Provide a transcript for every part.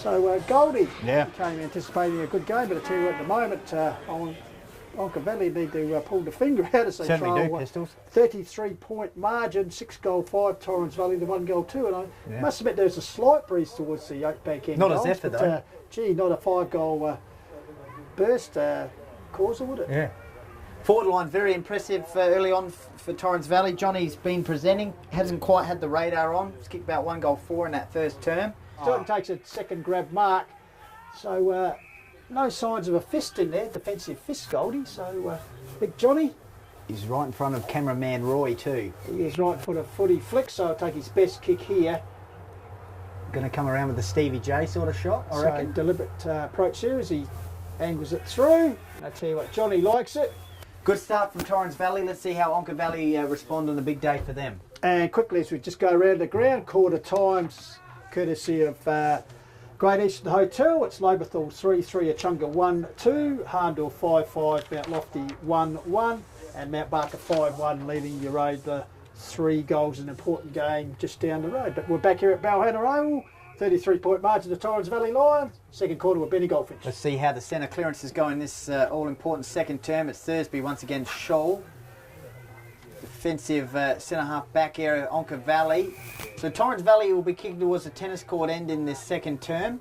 So Goldie Yeah. came anticipating a good game, but I tell you what, at the moment, Onkas Valley need to pull the finger out as they Certainly trail do, Pistols. 33-point margin, 6-5 Torrens Valley to 1-2, and I must admit there's a slight breeze towards the Oakbank end. Not as goals, effort but, though. Gee, not a 5-goal burst causer, would it? Yeah. Forward line very impressive early on for Torrens Valley. Johnny's been presenting, hasn't quite had the radar on. He's kicked about 1 goal 4 in that first term. Stilton takes a second grab mark, so no signs of a fist in there, defensive fist, Goldie. So Big Johnny, He's right in front of cameraman Roy too. he is right foot of FootyFlix, so I'll take his best kick here. Going to come around with the Stevie J sort of shot, I So reckon. deliberate approach here as he angles it through. And I tell you what, Johnny likes it. Good start from Torrens Valley. Let's see how Onkas Valley respond on the big day for them. And quickly as we just go around the ground, quarter times, courtesy of Great Eastern Hotel. It's Loberthal 3-3, Achunga 1-2, Harndale 5-5, Mount Lofty 1-1, and Mount Barker 5-1, leading your road the 3 goals, an important game just down the road. But we're back here at Balhanna Oval, 33-point margin to Torrens Valley Lions. Second quarter with Benny Goldfinch. Let's see how the centre clearance is going this all-important second term. It's Thursby once again, Shoal. Defensive centre-half back area, Onkas Valley. So Torrens Valley will be kicking towards the tennis court end in this second term,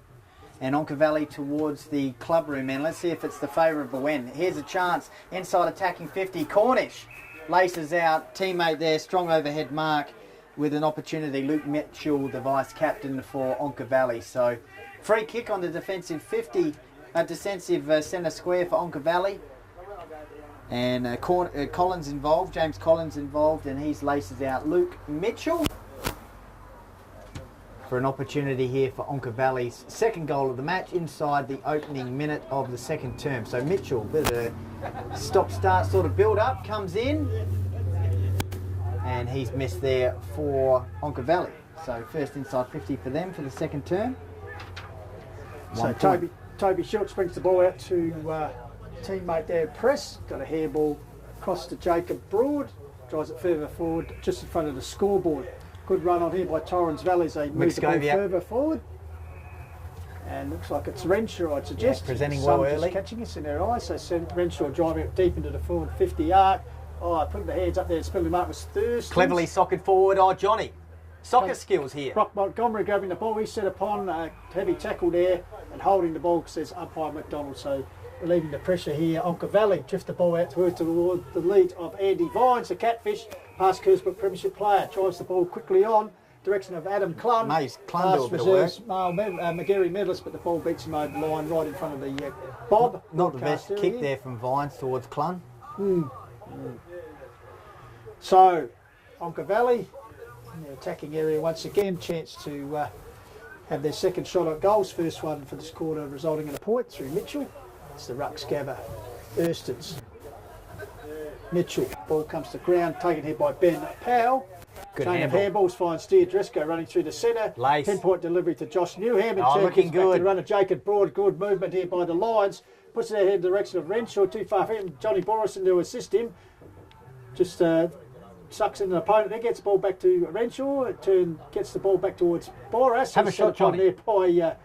and Onkas Valley towards the club room end. Let's see if it's the favourable end. Here's a chance, inside attacking 50, Cornish laces out, teammate there, strong overhead mark with an opportunity. Luke Mitchell, the vice-captain for Onkas Valley. So free kick on the defensive 50, defensive centre square for Onkas Valley. And Collins involved, James Collins involved, and he's laces out Luke Mitchell for an opportunity here for Onkas Valley's second goal of the match inside the opening minute of the second term. So Mitchell, bit of a stop-start sort of build-up, comes in, and he's missed there for Onkas Valley. So first inside 50 for them for the second term. So Toby Schultz brings the ball out to teammate there, Press. Got a hairball across to Jacob Broad. Drives it further forward, just in front of the scoreboard. Good run on here by Torrens Valley as they move the ball further forward. And looks like it's Renshaw, I'd suggest. Yeah, presenting well Some early. Just catching us in their eyes. So Renshaw driving it deep into the forward 50 arc. Oh, putting the hands up there and spilling mark was Thurston. Cleverly socked forward. Oh, Johnny. Soccer skills here. Brock Montgomery grabbing the ball. He set upon a heavy tackle there and holding the ball, says umpire McDonald. So relieving the pressure here. Onkas Valley drift the ball out toward the lead of Andy Vines, the catfish, past Kersbrook Premiership player. Drives the ball quickly on, direction of Adam Clun. Mate, Clun do a bit of work. McGarry medalist, but the ball beats him over the line right in front of the Bob. Not the best broadcaster kick here. there from Vines towards Clun. So, Onkas Valley in the attacking area once again, chance to have their second shot at goals. First one for this quarter, resulting in a point through Mitchell. It's the ruck scabber, Erstons. Mitchell, ball comes to ground, taken here by Ben Powell. Good Chain of handball. handballs finds Steer Driscoll running through the centre. Lace. 10-point delivery to Josh Newham. Oh, looking Back good. to the runner, Jacob Broad. Good movement here by the Lions. Puts it ahead in the direction of Renshaw. Too far for him. Johnny Borison to assist him. Just sucks in an opponent. Then gets the ball back to Renshaw. Gets the ball back towards Boras. Have a shot, Johnny. There by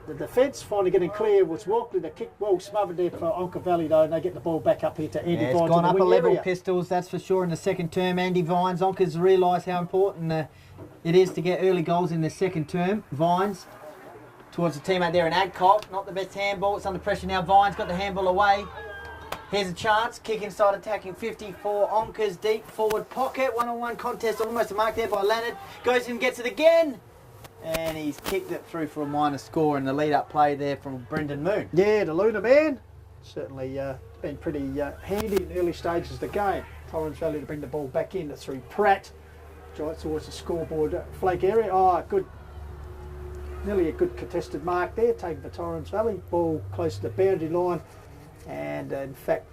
the defence. Finally getting clear was Walkley. The kick well smothered there for Onkas Valley though, and they get the ball back up here to Andy Yeah, Vines. it's gone in the up a wing level, area. Pistols, that's for sure, in the second term. Andy Vines, Onkas realise how important it is to get early goals in the second term. Vines towards the teammate there in Adcock. Not the best handball. It's under pressure now. Vines got the handball away. Here's a chance. Kick inside attacking 50 for Onkas. Deep forward pocket. One-on-one contest. Almost a mark there by Leonard. Goes in, gets it again. And he's kicked it through for a minor score in the lead-up play there from Brendan Moon. Yeah, the Lunar Man. Certainly been pretty handy in the early stages of the game. Torrens Valley to bring the ball back in through Pratt. Drives towards the scoreboard flank area. Oh, good. Nearly a good contested mark there, taken for Torrens Valley. Ball close to the boundary line. And in fact,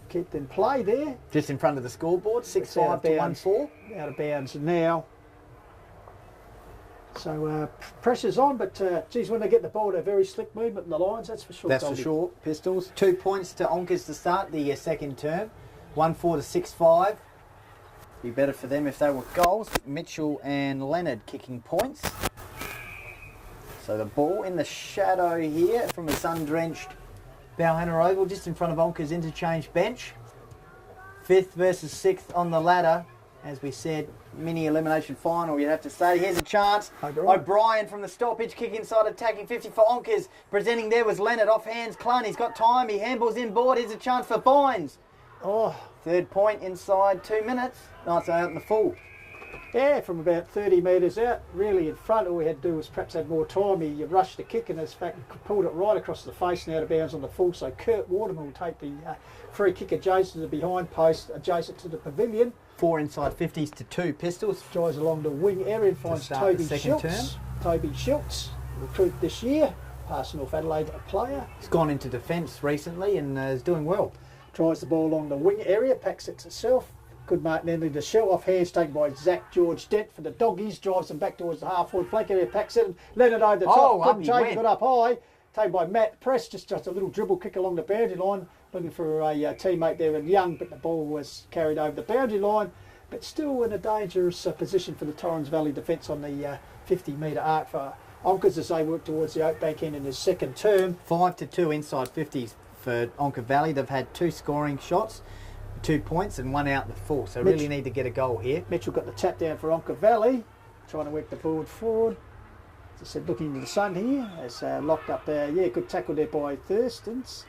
kept in play there. Just in front of the scoreboard, 6-5 to 1-4. Out of bounds now. So pressure's on, but geez, when they get the ball, they're very slick movement in the Lions, that's for sure. That's for sure, Pistols. 2 points to Onkas to start the second term. 1-4 to 6-5. Be better for them if they were goals. Mitchell and Leonard kicking points. So the ball in the shadow here from the sun-drenched Balhanna Oval, just in front of Onkas interchange bench. 5th versus 6th on the ladder. As we said, mini elimination final, you'd have to say. Here's a chance. O'Brien from the stoppage, kick inside, attacking 50 for Onkas. Presenting there was Leonard, off hands, Clun. He's got time, he handballs inboard. Here's a chance for Vines. Oh. 3rd point inside 2 minutes. Nice out in the full. Yeah, from about 30 metres out, really in front. All we had to do was perhaps had more time. He rushed the kick and, in fact, pulled it right across the face and out of bounds on the full. So Kurt Waterman will take the free kick adjacent to the behind post, adjacent to the pavilion. 4 inside 50s to 2 Pistols. Drives along the wing area and finds Toby Schultz. Toby Schultz, recruit this year, past North Adelaide player. He's gone into defence recently and is doing well. Tries the ball along the wing area, packs it itself. Good Martin Henley to shell, off hands taken by Zach George Dent for the Doggies, drives them back towards the half-forward flank area, packs it, and Leonard over the top, couldn't take it, got up high, taken by Matt Press, just a little dribble kick along the boundary line, looking for a teammate there in Young, but the ball was carried over the boundary line, but still in a dangerous position for the Torrens Valley defence on the 50-metre arc for Onkas as they work towards the Oakbank end in his 2nd term. 5-2 inside 50s for Onka Valley. They've had 2 scoring shots, 2 points and 1 out the full, so really need to get a goal here. Mitchell got the tap down for Onka Valley, trying to work the board forward. As I said, looking into the sun here, as locked up there. Yeah, good tackle there by Thurstons.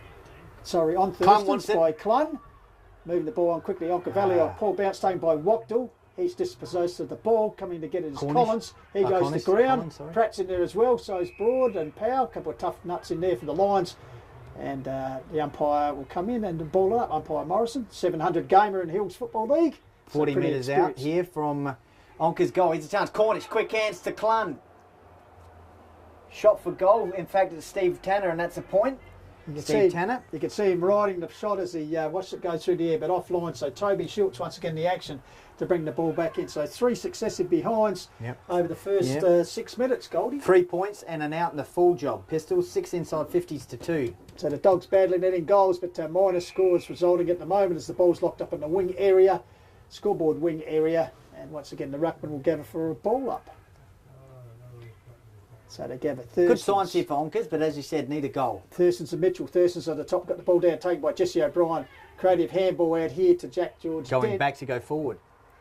Sorry, on Thurstons by Clun. Moving the ball on quickly, Onka Valley, Paul Bounce taken by Wachtel. He's dispossessed of the ball, coming to get it is Collins. He goes to ground. Pratt's in there as well, so is Broad and Powell. A couple of tough nuts in there for the Lions. And the umpire will come in and ball it up. Umpire Morrison, 700 gamer in Hills Football League. 40 metres out here from Onka's goal. Here's a chance. Cornish, quick hands to Clun. Shot for goal. In fact, it's Steve Tanner, and that's a point. Steve Tanner. You can see him riding the shot as he watched it go through the air, but offline. So Toby Schultz once again the action to bring the ball back in. So 3 successive behinds over the first 6 minutes, Goldie. 3 points and an out in the full job. Pistols, 6 inside 50s to 2. So the Dogs badly netting goals, but minor scores resulting at the moment as the ball's locked up in the wing area, scoreboard wing area, and once again the ruckman will gather for a ball up. So they gather Thurstons. Good signs here for Onkas, but as you said, need a goal. Thurstons and Mitchell. Thurstons on the top, got the ball down, taken by Jesse O'Brien. Creative handball out here to Jack George. Going back to go forward.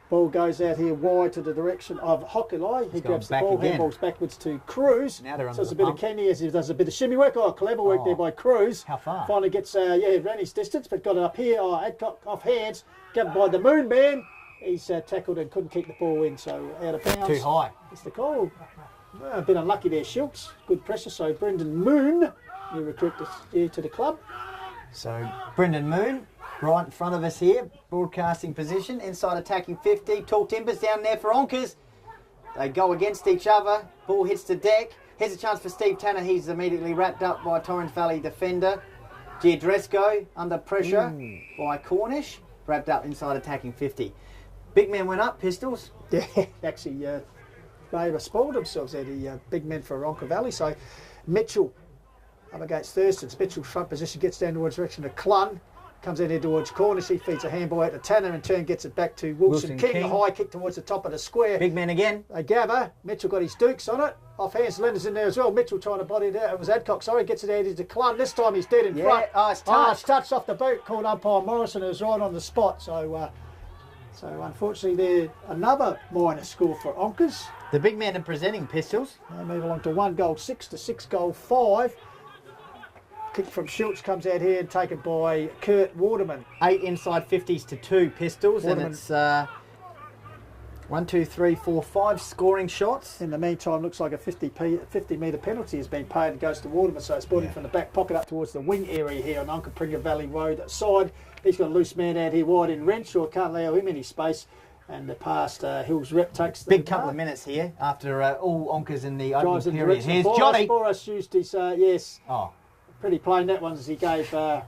Ball goes out here wide to the direction of Hokulai. He grabs the ball, handballs backwards to Cruz. Now they're on so there's a bit of Kenny as he does a bit of shimmy work. Oh, clever work there by Cruz. How far? Finally gets, ran his distance, but got it up here. Adcock off hands, gathered by the Moon Man. He's tackled and couldn't keep the ball in, so out of bounds. Too high. It's the call. Well, a bit unlucky there, Schultz. Good pressure, so Brendan Moon, you recruit this year to the club. So Brendan Moon, right in front of us here, broadcasting position, inside attacking 50. Tall Timbers down there for Onkas. They go against each other. Ball hits the deck. Here's a chance for Steve Tanner. He's immediately wrapped up by Torrens Valley defender Giadresco under pressure by Cornish. Wrapped up inside attacking 50. Big man went up, Pistols. Yeah, actually, they spoiled themselves there, the big men for Onka Valley. So Mitchell up against Thurstons. Mitchell's front position gets down towards the direction of Clun. Comes in here towards Cornish. He feeds a handball out to Tanner. In turn, gets it back to Wilson King. A high kick towards the top of the square. Big man again. They gather. Mitchell got his dukes on it. Off hands, Leonard's in there as well. Mitchell trying to body it out. It was Adcock. Sorry, gets it out into Clun. This time he's dead in front. It's touched. It's touched off the boot. Called umpire Morrison, who was right on the spot. So unfortunately, there another minor score for Onkas. The big man in presenting, Pistols. They move along to 1 goal 6 to 6 goal 5. Kick from Schultz comes out here and taken by Kurt Waterman. 8 inside 50s to 2 Pistols, Waterman. and it's 1, 2, 3, 4, 5 scoring shots. In the meantime, looks like a 50-metre penalty has been paid and goes to Waterman, so it's brought in from the back pocket up towards the wing area here on Onka Valley Road side. He's got a loose man out here wide in Renshaw, can't allow him any space. And the past Hills rep takes the big couple of minutes here after all Onkas in the opening period. Here's Johnny. Boris used his, pretty plain that one as he gave the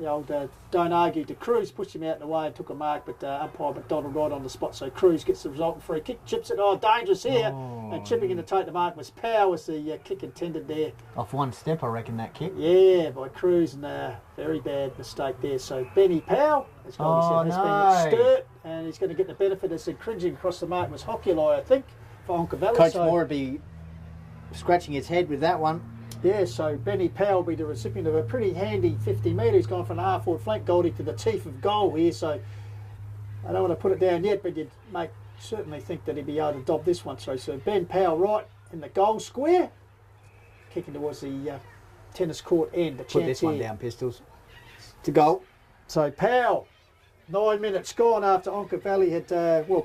old don't argue to Cruz, pushed him out in the way and took a mark, but umpire McDonald right on the spot, so Cruz gets the resultant free kick, chips it, dangerous here, and chipping in to take the mark was Power, was the kick intended there. Off one step, I reckon, that kick. Yeah, by Cruz, and very bad mistake there. So Benny Powell, as been stirred, and he's going to get the benefit as cringing across the mark was Hokulai, I think, for Onka Valley. Coach Moore would be scratching his head with that one. Yeah, so Benny Powell will be the recipient of a pretty handy 50 metre. He's gone from the half-forward flank Goldie to the teeth of goal here, so I don't want to put it down yet, but you'd certainly think that he'd be able to dob this one through. So Ben Powell right in the goal square, kicking towards the tennis court end. Put this one down, Pistols. To goal. So Powell, 9 minutes gone after Onka Valley had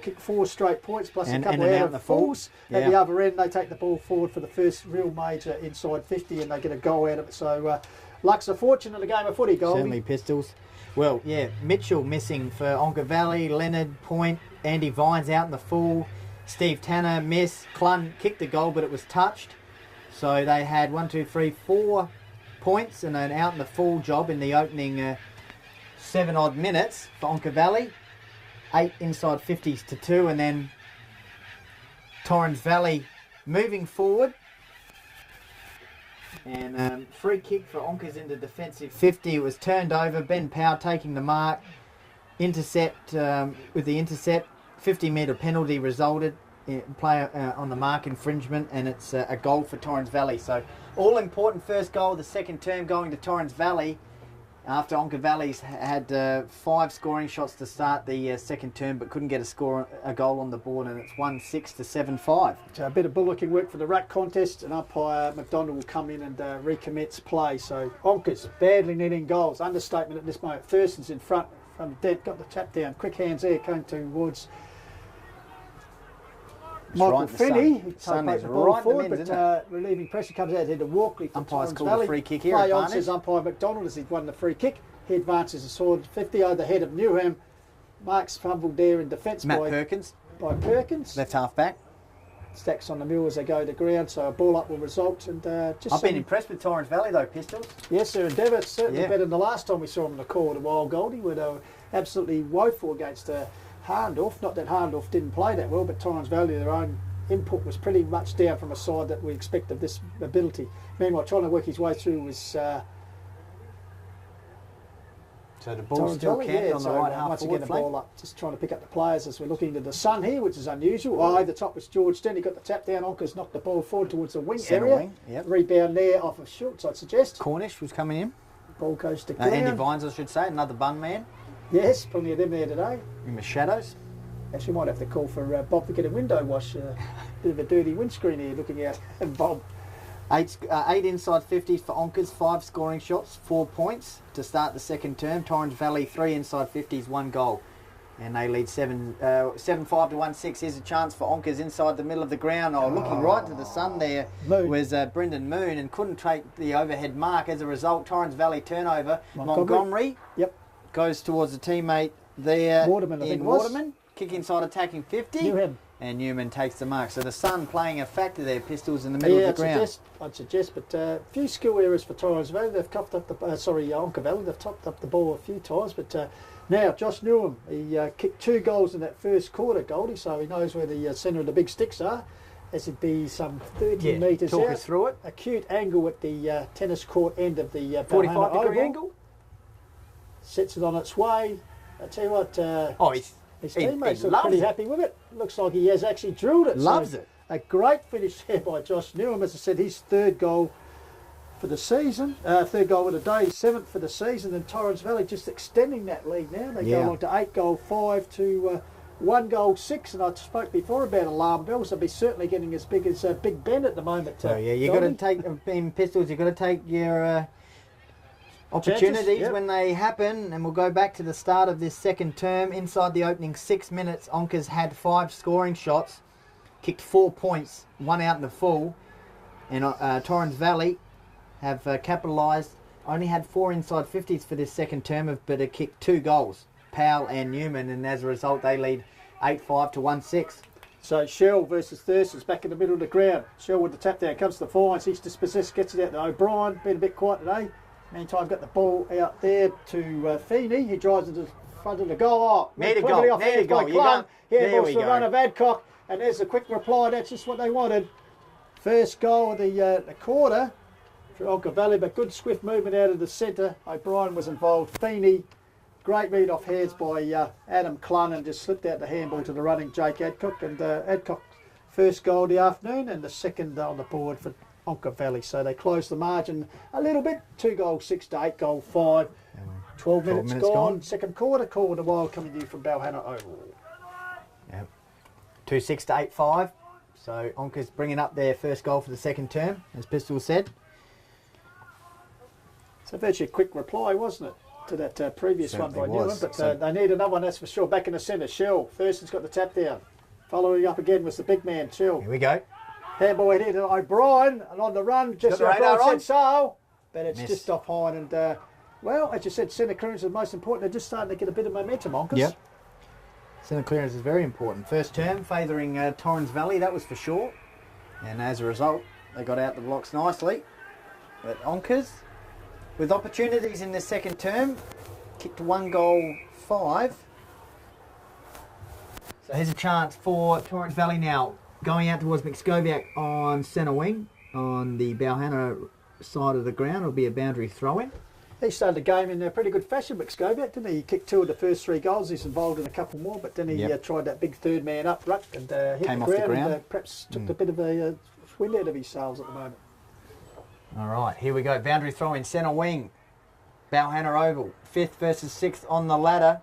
kicked 4 straight points plus a couple out of falls. At the other end, they take the ball forward for the first real major inside 50, and they get a goal out of it. So luck's a fortune in the game of footy, Goldie. Certainly, Pistols. Well, yeah, Mitchell missing for Onka Valley, Leonard point, Andy Vines out in the full, Steve Tanner miss, Clun kicked the goal but it was touched. So they had 4 points and an out in the full job in the opening 7 odd minutes for Onka Valley. 8 inside 50s to 2, and then Torrens Valley moving forward. And free kick for Onkas into defensive 50. It was turned over. Ben Powell taking the mark. Intercept with the intercept. 50 metre penalty resulted. Player on the mark infringement, and it's a goal for Torrens Valley. So all important first goal of the second term going to Torrens Valley after Onka Valley's had 5 scoring shots to start the second term but couldn't get a goal on the board, and it's 1-6 to 7-5. So a bit of bullocking work for the ruck contest, and umpire McDonald will come in and recommence play. So Onkas badly needing goals. Understatement at this moment. Thurston's in front from the dead, got the tap down. Quick hands there, coming towards Michael Finney. He Sun is the ball right forward, in the but relieving pressure comes out here to Walkley. Umpire's called a free kick here. Play on, says umpire McDonald as he's won the free kick. He advances a sword 50 over the head of Newham. Mark's fumbled there in defence by Perkins. Left half back. Stacks on the mill as they go to the ground, so a ball up will result. And I've been impressed with Torrens Valley though, Pistols. Yes, their endeavour certainly better than the last time we saw them in the court a while, Goldie, where they were absolutely woeful against Harndorf. Not that Harndorf didn't play that well, but Torrens Valley, their own input was pretty much down from a side that we expect of this ability. Meanwhile, trying to work his way through was so the ball's still camped on the right half once forward again the flank. ball up, just trying to pick up the players as we're looking into the sun here, which is unusual. Oh, the top was George Denny, got the tap down. Onkas knocked the ball forward towards the wing area. Wing, yep. Rebound there off of Schultz, I'd suggest. Cornish was coming in. Ball goes to ground. Andy Vines, I should say, another bun man. Yes, plenty of them there today. In the shadows. Actually, might have to call for Bob to get a window wash. Bit of a dirty windscreen here looking out. And Bob. 8 inside 50s for Onkas, 5 scoring shots, 4 points to start the second term. Torrens Valley, 3 inside 50s, 1 goal. And they lead 7-5 to 1-6. Here's a chance for Onkas inside the middle of the ground. Looking right to the sun there was Brendan Moon, and couldn't take the overhead mark. As a result, Torrens Valley turnover. Montgomery goes towards a teammate there. Waterman. Kick inside attacking 50. And Newman takes the mark. So the sun playing a factor there, Pistols in the middle of the ground. I'd suggest, but a few skill errors for Torrens Valley. They've coughed up the Onka Valley. They've topped up the ball a few times, but now Josh Newham, he kicked 2 goals in that first quarter, Goldie, so he knows where the centre of the big sticks are. As it'd be some 30 metres talk out. us through it. Acute angle at the tennis court end of the 45-degree angle. Sets it on its way. I tell you what. His teammates are pretty happy with it. Looks like he has actually drilled it. Loves it. A great finish there by Josh Newham. As I said, his 3rd goal for the season. 3rd goal of the day, 7th for the season. And Torrens Valley just extending that lead now. They go along to 8 goal 5 to 1 goal 6. And I spoke before about alarm bells. They'll be certainly getting as big as Big Ben at the moment. So you've got to take, in Pistols, you've got to take your opportunities when they happen, and we'll go back to the start of this second term. Inside the opening 6 minutes, Onkas had 5 scoring shots, kicked 4 points, 1 out in the full, and Torrens Valley have capitalised, only had 4 inside 50s for this second term, but have kicked 2 goals, Powell and Newman, and as a result they lead 8-5 to 1-6. So Shell versus Thurston's back in the middle of the ground. Shell with the tap down, comes to the Vines, he's dispossessed, gets it out to O'Brien, been a bit quiet today. Meantime, got the ball out there to Feeney. He drives into the front of the goal. There you go. There you go. Here goes the run of Adcock. And there's a quick reply. That's just what they wanted. First goal of the quarter for Onka Valley, but good swift movement out of the centre. O'Brien was involved. Feeney, great read off hands by Adam Clun, and just slipped out the handball to the running Jake Adcock. And Adcock First goal of the afternoon and the second on the board for Onkas Valley. So they closed the margin a little bit. 2 goals 6 to 8 goal 5. 12 minutes gone. Second quarter. Call the Wild coming to you from Balhana Oval. Yep. 2-6 to 8-5. So Onkas bringing up their first goal for the second term, as Pistol said. So virtually a quick reply, wasn't it, to that previous Certainly one by Newland? was. But So they need another one, that's for sure. Back in the centre, Shell. Thurston's got the tap down. Following up again was the big man, Shell. here we go. Handball here to O'Brien, and on the run, just Got the O'Brien radar said on. so, but it's Miss. just off high. And, well, as you said, centre clearance is most important. They're just starting to get a bit of momentum, Onkas. Yep. Centre clearance is very important. First term favouring Torrens Valley, that was for sure. And as a result, they got out the blocks nicely. But Onkas, with opportunities in the second term, kicked 1 goal 5. So here's a chance for Torrens Valley now. Going out towards McScoviac on centre wing. On the Balhana side of the ground, it'll be a boundary throw-in. He started the game in pretty good fashion, McScoviac, didn't he? He kicked 2 of the first 3 goals. He's involved in a couple more, but then he tried that big third man up ruck and hit Came the off the ground. ground. And, perhaps took a bit of a wind out of his sails at the moment. All right, here we go. Boundary throw in centre wing. Balhana Oval. 5th versus 6th on the ladder.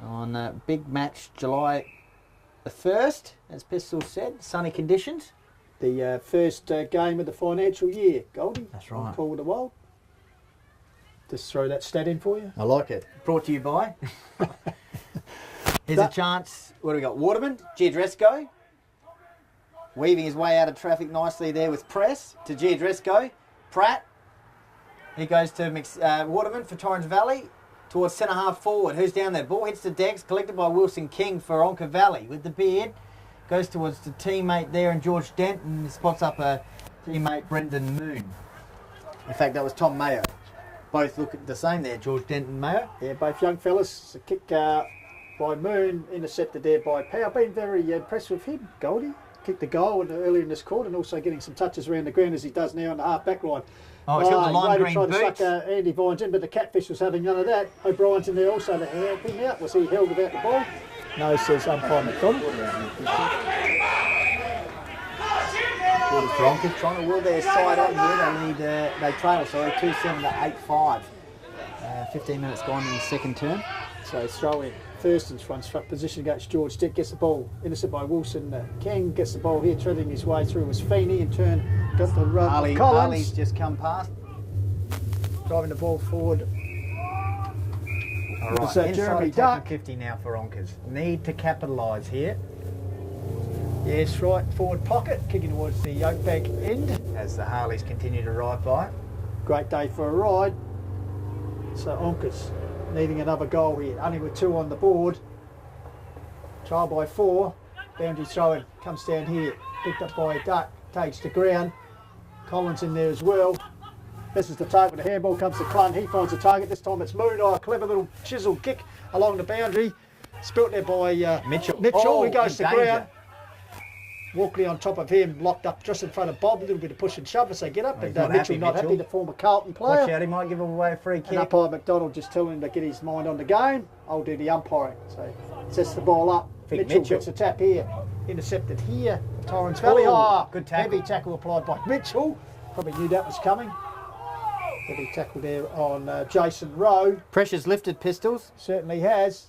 On big match July the 1st, as Pistol said. Sunny conditions. The first game of the financial year, Goldie. That's right. Call the Wild. Just throw that stat in for you. I like it. Brought to you by. Here's a chance. What do we got? Waterman, Giadresco. Weaving his way out of traffic nicely there with press to Giadresco. Pratt. He goes to Waterman for Torrens Valley. Towards centre half forward. Who's down there? Ball hits the decks. Collected by Wilson King for Onkas Valley with the beard. Goes towards the teammate there and George Dent and spots up a teammate Brendan Moon. In fact, that was Tom Mayo. Both look the same there, George Dent and Mayo. Yeah, both young fellas. It's a kick by Moon, intercepted there by Power. Been very impressed with him, Goldie. Kicked the goal earlier in this quarter and also getting some touches around the ground as he does now on the half back line. Oh, he's got the lime green tried to boots. suck Andy Vines in, but the Catfish was having none of that. O'Brien's in there also to help him out. Was he held about the ball? No, says umpire McDonald. Onkas trying to will their side on here. They trail, 2-7 to 8-5. 15 minutes gone in the second term. So it's throwing Thurston's front position against George Dick, gets the ball intercepted by Wilson. King gets the ball here, treading his way through was Feeney, in turn got the run. Harley's Collins just come past. driving the ball forward. All right, It's, Jeremy inside Duck. 50 now for Onkas. Need to capitalise here Yes, right, forward pocket, kicking towards the Oakbank end. as the Harleys continue to ride by. Great day for a ride. So Onkas needing another goal here, only with 2 on the board. Trial by 4, boundary throw-in, comes down here, picked up by Duck, takes to ground. Collins in there as well. This is the target, the handball comes to Clun, he finds the target, this time it's Moon. Oh, a clever little chisel kick along the boundary. Spilt there by Mitchell. He goes to ground. Walkley on top of him, locked up just in front of Bob, a little bit of push and shove as they get up, He's and Mitchell not happy, the former Carlton player. Watch out, he might give away a free And kick. umpire McDonald just telling him to get his mind on the game. I'll do the umpiring. So sets the ball up. Mitchell gets a tap here. Intercepted here. Torrens Valley. Oh, good tackle. Heavy tackle applied by Mitchell. Probably knew that was coming. Heavy tackle there on Jason Rowe. Pressure's lifted, Pistols. Certainly has.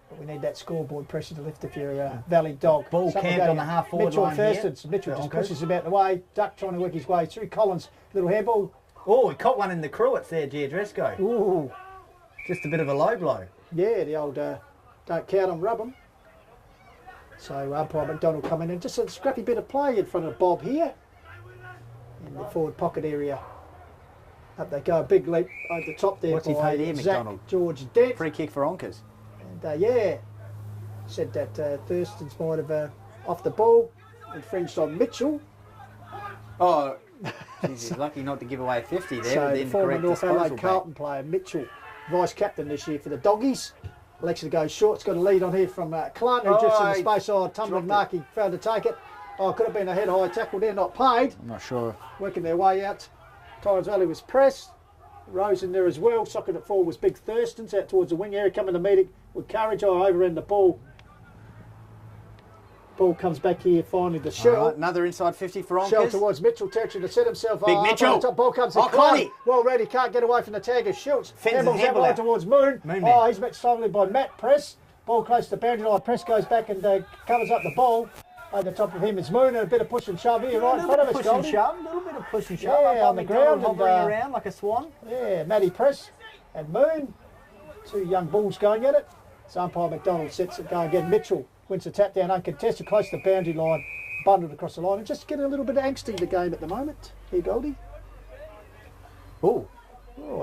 But we need that scoreboard pressure to lift if you're a Valley dog. Ball Something camped going on the half forward Mitchell line here. Thurston. So Mitchell just Onkas. pushes him out the way. Duck trying to work his way through. Collins, little handball. Oh, he caught one in the cruets there, Giadresco. Ooh. Just a bit of a low blow. Yeah, the old don't count them, rub them. So umpire McDonald coming in. Just a scrappy bit of play in front of Bob here. In the forward pocket area. Up they go, a big leap over the top there. What's he by paid here, Zach McDonald? George Dent. Free kick for Onkas. And yeah, said that Thurston's might have off the ball, infringed on Mitchell. Oh, geez, he's lucky not to give away 50 there. So with the the former incorrect North disposal Adelaide back. Carlton player Mitchell, vice captain this year for the Doggies. Election to go short. It's got a lead on here from Clun, who just in the space. Oh, tumbling dropped Markey failed to take it. Oh, could have been a head high tackle there, not paid. I'm not sure. Working their way out. Torrens Valley was pressed. Rose in there as well. Socking it forward was Big Thurston's out towards the wing area, coming to meet it with courage. Oh, over in the ball. Ball comes back here finally to All Shell. right, another inside 50 for Onkas. Shell towards Mitchell territory to set himself Big up. Mitchell. On the top. Ball comes in. Oh, Connie. Well ready, can't get away from the tag of Schultz. Fins and Handballs out handball wide out. towards Moon. Moon Oh, man. he's met slowly by Matt Press. Ball close to boundary line. Press goes back and covers up the ball. Over the top of him is Moon and a bit of push and shove here right in front of us, push and Goldie. shove, a little bit of push and shove. Yeah, Up on the ground and, hovering around like a swan. Yeah, Matty Press and Moon. Two young bulls going at it. So umpire McDonald sets it, go again. Mitchell wins the tap down uncontested, close to the boundary line, bundled across the line, and just getting a little bit of angst in the game at the moment. Here, Goldie. Oh,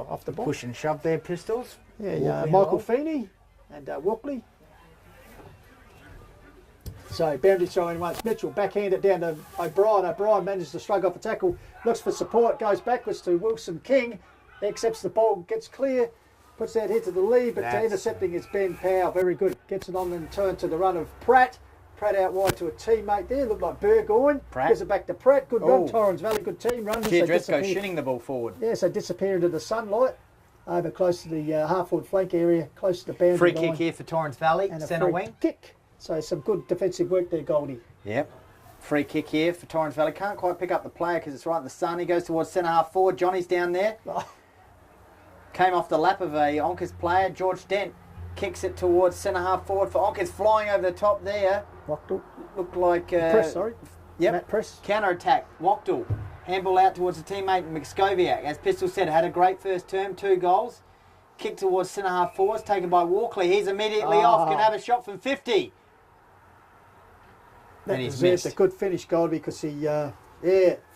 Off the ball. push and shove there, Pistols. Yeah, Walkley Michael involved. Feeney and Walkley. So boundary throwing once. Mitchell backhand it down to O'Brien. O'Brien manages to shrug off a tackle, looks for support, goes backwards to Wilson King, accepts the ball, gets clear, puts that hit to the lead, but intercepting is Ben Powell. Very good. Gets it on and turn to the run of Pratt. Pratt out wide to a teammate there, looked like Burgoyne. Pratt. Gives it back to Pratt. Good run, Oh. Torrens Valley, good team run. Giadresco shooting the ball forward. Yeah, so disappear into the sunlight. Over close to the half-forward flank area, close to the boundary Free line. kick here for Torrens Valley, And a centre free wing. kick. So some good defensive work there, Goldie. Yep. Free kick here for Torrens Valley. Can't quite pick up the player because it's right in the sun. He goes towards centre half forward. Johnny's down there. Came off the lap of a Onkas player. George Dent kicks it towards centre half forward for Onkas. Flying over the top there. Wachtel. Looked like... Press, sorry. Yep. Matt Press. Counter attack. Wachtel. Handball out towards the teammate Mixkoviak. As Pistol said, had a great first term. 2 goals. Kick towards centre half forwards. Taken by Walkley. He's immediately off. Can have a shot from 50. That And he's deserves a missed. good finish, Goldie, because he,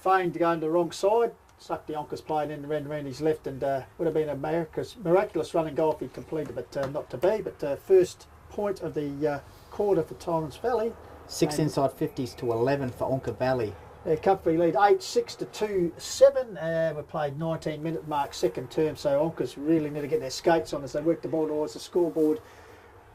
feigned going the wrong side. Sucked the Onkas player in and ran around his left, and would have been a miraculous running goal if he'd completed, but not to be. But first point of the quarter for Torrens Valley. 6 inside 50s to 11 for Onka Valley. Comfortably lead 8-6 to 2-7. We played 19-minute mark second term, so Onkas really need to get their skates on as they work the ball towards the scoreboard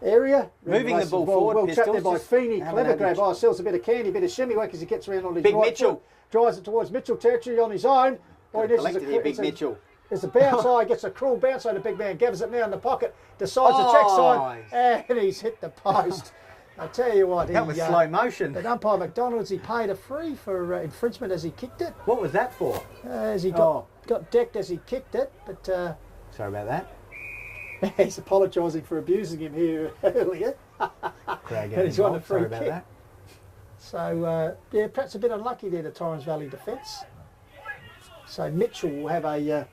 area. Moving the ball forward, Well trapped there Pistols. by Feeney. Haven't Clever had grab. much. Sells a bit of candy, bit of shimmy work as he gets around on his Big right Mitchell. foot. Drives it towards Mitchell territory on his own. Oh, he Collected here, Big Mitchell. There's a bounce. Oh, he gets a cruel bounce on the big man. Gathers it now in the pocket. Decides to check side. And he's hit the post. I tell you what. That was slow motion. But umpire McDonald's, he paid a free for infringement as he kicked it. What was that for? As he got decked as he kicked it. But Sorry about that. he's apologising for abusing him here earlier. Crowd And he's won a free Sorry about kick. that. So, perhaps a bit unlucky there, the Torrens Valley defence. So Mitchell will have a,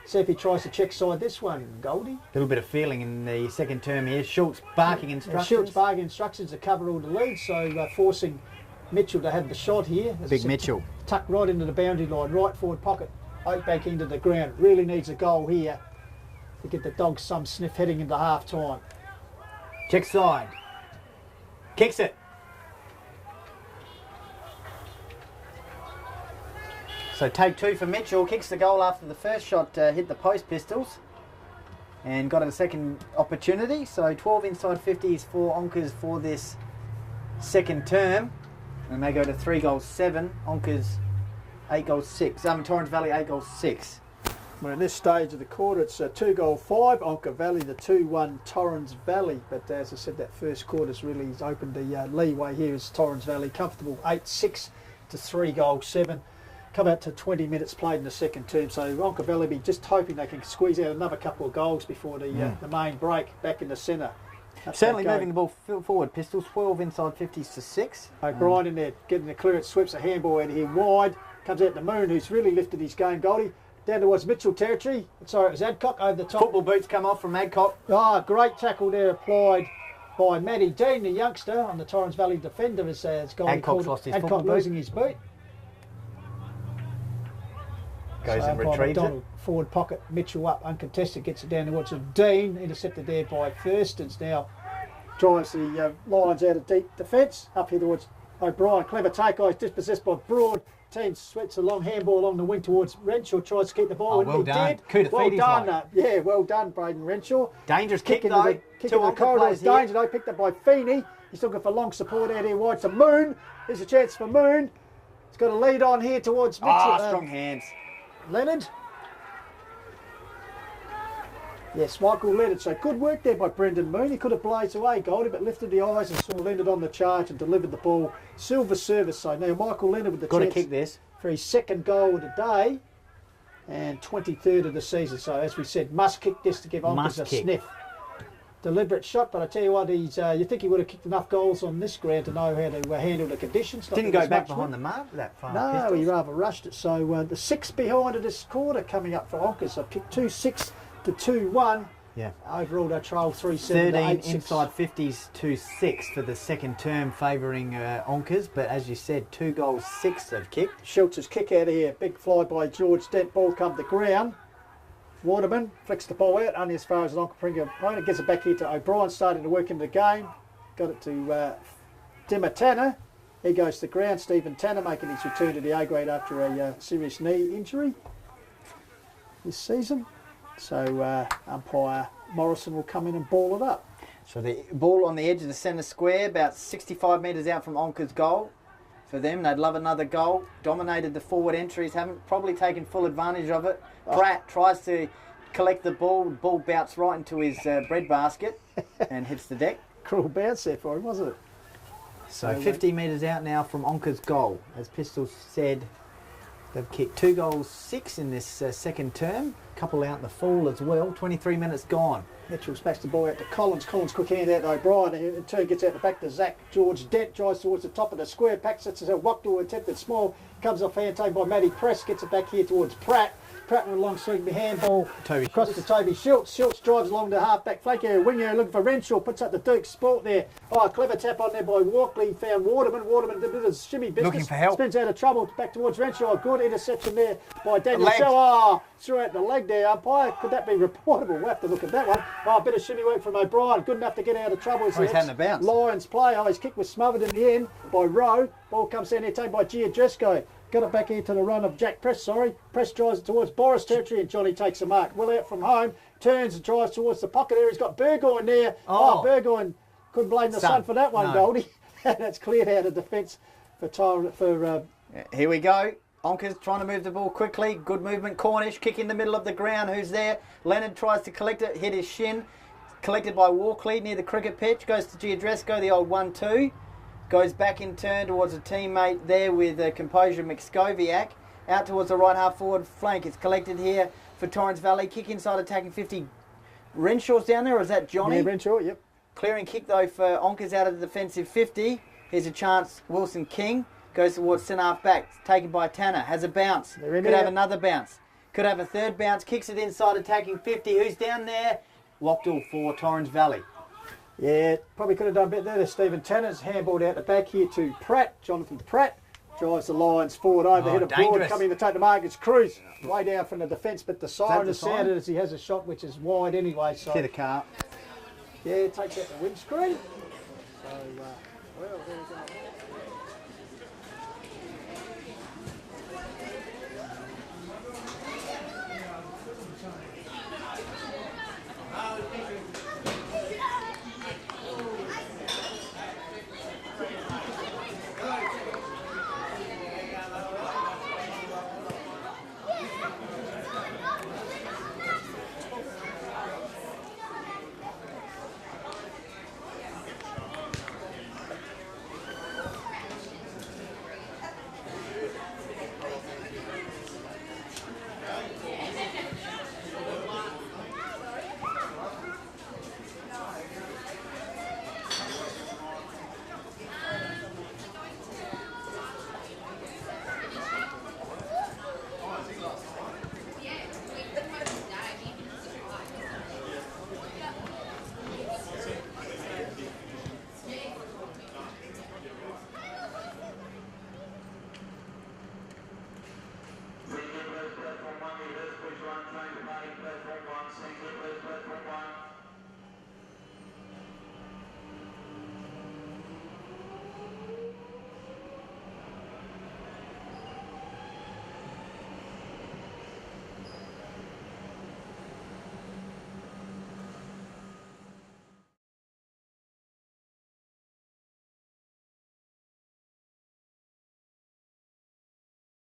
see if he tries to check side this one, Goldie. A little bit of feeling in the second term here. Schultz barking instructions. Schultz bargaining instructions to cover all the leads, so forcing Mitchell to have the shot here. As I Big said, Mitchell. Tucked right into the boundary line, right forward pocket, out back into the ground. Really needs a goal here to get the Dogs some sniff heading into half time. Check side. Kicks it. So take 2 for Mitchell. Kicks the goal after the first shot hit the post, Pistols. And got a second opportunity. So 12 inside 50s for Onkas for this second term. And they go to 3 goals 7. Onkas 8 goals 6. Torrens Valley 8 goals 6. Well, in this stage of the quarter, it's a 2-5, Onka Valley, the 2-1 Torrens Valley. But as I said, that first quarter's really opened the leeway here as Torrens Valley comfortable 8-6 to 3-7. Come out to 20 minutes played in the second term, so Onka Valley be just hoping they can squeeze out another couple of goals before the main break back in the centre. Certainly moving the ball forward, Pistols. 12 inside 50s to 6. O'Brien in there, getting the clearance, sweeps a handball out of here wide, comes out to Moon, who's really lifted his game, Goldie. Down towards Mitchell territory. Sorry, it was Adcock over the top. Football boots come off from Adcock. Great tackle there applied by Matty Dean, the youngster, on the Torrens Valley defender. As Goldie Adcock's lost his Adcock football boot. losing his boot. Goes and by retrieves it. McDonald, forward pocket, Mitchell up, uncontested, gets it down towards Dean, intercepted there by Thurston's now. Drives the Lions out of deep defence, up here towards O'Brien. Clever take, he's dispossessed by Broad. Team sweats a long handball along the wing towards Renshaw, tries to keep the ball. Well done. Well done, well done, Braden Renshaw. Dangerous kick Kicking though. Kicking Two the Onka corridors, players here. danger though, picked up by Feeney. He's looking for long support out here wide to Moon. Here's a chance for Moon. He's got a lead on here towards Mitchell. Strong hands. Leonard. Yes, Michael Leonard. So good work there by Brendan Moon. He could have blazed away, Goldie, but lifted the eyes and saw Leonard on the charge and delivered the ball. Silver service. So now Michael Leonard with the Got to chance kick this. for his second goal of the day and 23rd of the season. So as we said, must kick this to give Onkas a sniff. Deliberate shot, but I tell you what, he's you think he would have kicked enough goals on this ground to know how to handle the conditions. Didn't go back behind the mark that far. No, Pistols. he rather rushed it. So the 6 behind of this quarter coming up for Onkas. So kicked 2-6 to 2-1. Yeah. Overall, they trail 3-7 to 13 8-6. inside 50s to 6 for the second term, favouring Onkas. But as you said, 2 goals, 6 they've kicked. Schultz's kick out of here. Big fly by George Dent. Ball come to ground. Waterman flicks the ball out, only as far as an Onkaparinga opponent. Gets it back here to O'Brien, starting to work in the game. Got it to Dimmer Tanner. He goes to the ground. Stephen Tanner making his return to the A grade after a serious knee injury this season. So umpire Morrison will come in and ball it up. So the ball on the edge of the centre square, about 65 metres out from Onkas' goal. For them, they'd love another goal. Dominated the forward entries, haven't probably taken full advantage of it. Pratt tries to collect the ball. The ball bounced right into his bread basket and hits the deck. Cruel bounce there for him, wasn't it? So 50 metres out now from Onkas' goal. As Pistols said, they've kicked 2 goals, 6 in this second term. A couple out in the fall as well. 23 minutes gone. Mitchell smacks the ball out to Collins. Collins quick hand out to O'Brien. In turn gets out the back to Zach. George Dent drives towards the top of the square. Packs it to Wackdale, attempted small. Comes off hand taken by Matty Press. Gets it back here towards Pratt. Pratt with a long swing behind ball. Across to Toby Schultz. Schultz drives along the half-back flank area. Wing area looking for Renshaw. Puts up the Duke Sport there. Oh, a clever tap on there by Walkley. Found Waterman. Waterman did a bit of shimmy business. Looking for help. Spins out of trouble. Back towards Renshaw. Good interception there by Daniel Leg. Shaw. Oh, threw out the leg there. Umpire. Could that be reportable? We'll have to look at that one. Oh, a bit of shimmy work from O'Brien. Good enough to get out of trouble. Oh, he's had a bounce. Lions play. Oh, his kick was smothered in the end by Rowe. Ball comes down there taken by Giadresco. Got it back here to the run of Jack Press, Press drives it towards Boris territory and Johnny takes a mark. Well out from home, turns and drives towards the pocket area. He's got Burgoyne there. Oh, Burgoyne couldn't blame the sun for that one, no. Goldie. That's cleared out of defence for Here we go. Onkas trying to move the ball quickly. Good movement. Cornish kick in the middle of the ground. Who's there? Leonard tries to collect it. Hit his shin. Collected by Walkley near the cricket pitch. Goes to Giadresco, the old 1-2. Goes back in turn towards a teammate there with Composure McScoviac. Out towards the right half forward flank. It's collected here for Torrens Valley. Kick inside attacking 50. Renshaw's down there, or is that Johnny? Yeah, Renshaw, yep. Clearing kick though for Onkas out of the defensive 50. Here's a chance. Wilson King goes towards centre half back. Taken by Tanner. Has a bounce. Could have another bounce. Could have a third bounce. Kicks it inside attacking 50. Who's down there? Wackdale for Torrens Valley. Yeah, probably could have done a bit there. There's Stephen Tanner's handballed out the back here to Pratt. Jonathan Pratt drives the Lions forward over. Hit a broad coming to take the mark. It's Cruz way down from the defence, but the siren is sounded as he has a shot which is wide anyway. So see the car. Yeah, takes out the windscreen. So, well, there we go.